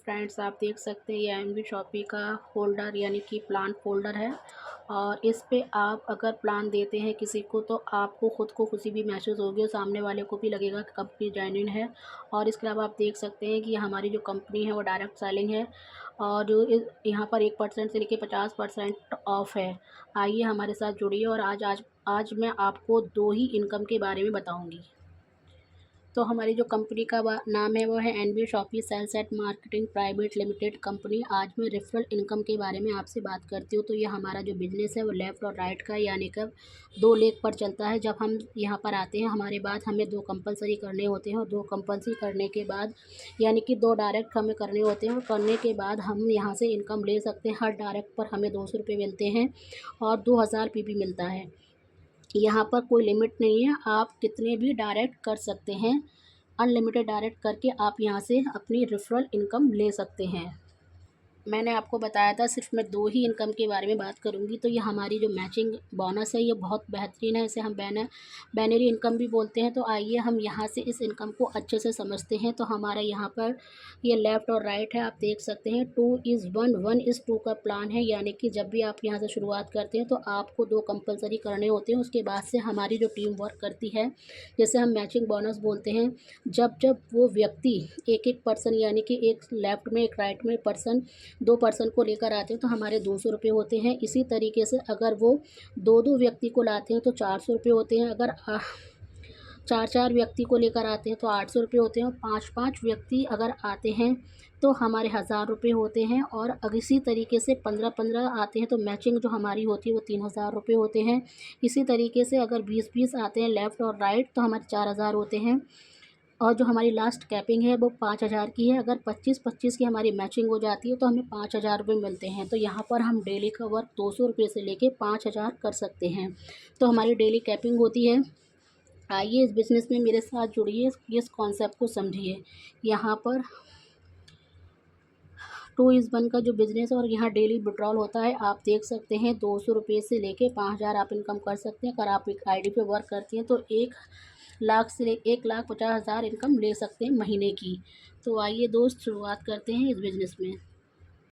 Friends, आप देख सकते हैं ये एमवी शॉपी का फ़ोल्डर यानी कि प्लान फ़ोल्डर है। और इस पे आप अगर प्लान देते हैं किसी को तो आपको ख़ुद को खुशी भी महसूस होगी और सामने वाले को भी लगेगा कि कंपनी जेन्युइन है। और इसके अलावा आप देख सकते हैं कि हमारी जो कंपनी है वो डायरेक्ट सेलिंग है और जो यहाँ पर 1% से लेके 50% ऑफ है। आइए हमारे साथ जुड़िए और आज मैं आपको 2 ही इनकम के बारे में बताऊँगी। तो हमारी जो कंपनी का नाम है वो है NB shoppy sales at marketing private limited company. आज मैं रेफरल इनकम के बारे में आपसे बात करती हूँ। तो ये हमारा जो बिज़नेस है वो लेफ़्ट और राइट का यानी कि 2 लेग पर चलता है। जब हम यहाँ पर आते हैं हमारे बाद हमें 2 कंपल्सरी करने होते हैं और 2 कंपल्सरी करने के बाद यानी कि 2 डायरेक्ट हमें करने होते हैं और करने के बाद हम यहाँ से इनकम ले सकते हैं। हर डायरेक्ट पर हमें 200 रुपये मिलते हैं और 2000 पीपी मिलता है। यहाँ पर कोई लिमिट नहीं है, आप कितने भी डायरेक्ट कर सकते हैं। अनलिमिटेड डायरेक्ट करके आप यहाँ से अपनी रेफरल इनकम ले सकते हैं। मैंने आपको बताया था सिर्फ मैं 2 ही इनकम के बारे में बात करूँगी। तो ये हमारी जो मैचिंग बोनस है ये बहुत बेहतरीन है। इसे हम बाइनरी इनकम भी बोलते हैं। तो आइए हम यहाँ से इस इनकम को अच्छे से समझते हैं। तो हमारा यहाँ पर ये लेफ़्ट और राइट है, आप देख सकते हैं 2:1 1:2 का प्लान है। यानी कि जब भी आप यहाँ से शुरुआत करते हैं तो आपको 2 कंपल्सरी करने होते हैं। उसके बाद से हमारी जो टीम वर्क करती है, जैसे हम मैचिंग बोनस बोलते हैं, जब वो व्यक्ति एक पर्सन यानी कि एक लेफ़्ट में एक राइट में पर्सन 2 पर्सन को लेकर आते हैं तो हमारे 200 रुपये होते हैं। इसी तरीके से अगर वो 2-2 व्यक्ति को लाते हैं तो 400 रुपये होते हैं। अगर 4-4 व्यक्ति को लेकर आते हैं तो 800 रुपये होते हैं और 5-5 व्यक्ति अगर आते हैं तो हमारे 1000 रुपये होते हैं। और इसी तरीके से 15-15 आते हैं तो मैचिंग जो हमारी होती है वो 3000 रुपये होते हैं। इसी तरीके से अगर 20-20 आते हैं लेफ़्ट और राइट तो हमारे 4000 होते हैं। और जो हमारी लास्ट कैपिंग है वो 5000 की है। अगर 25-25 की हमारी मैचिंग हो जाती है तो हमें 5000 रुपये मिलते हैं। तो यहाँ पर हम डेली का वर्क 200 रुपये से लेके 5000 कर सकते हैं। तो हमारी डेली कैपिंग होती है। आइए इस बिज़नेस में मेरे साथ जुड़िए, इस कॉन्सेप्ट को समझिए। यहाँ पर 2:1 का जो बिज़नेस है और यहाँ डेली विड्रॉल होता है, आप देख सकते हैं 200 रुपये से लेके 5000 आप इनकम कर सकते हैं। अगर आप एक आईडी पे वर्क करती हैं तो 1,50,000 इनकम ले सकते हैं महीने की। तो आइए दोस्त शुरुआत करते हैं इस बिज़नेस में।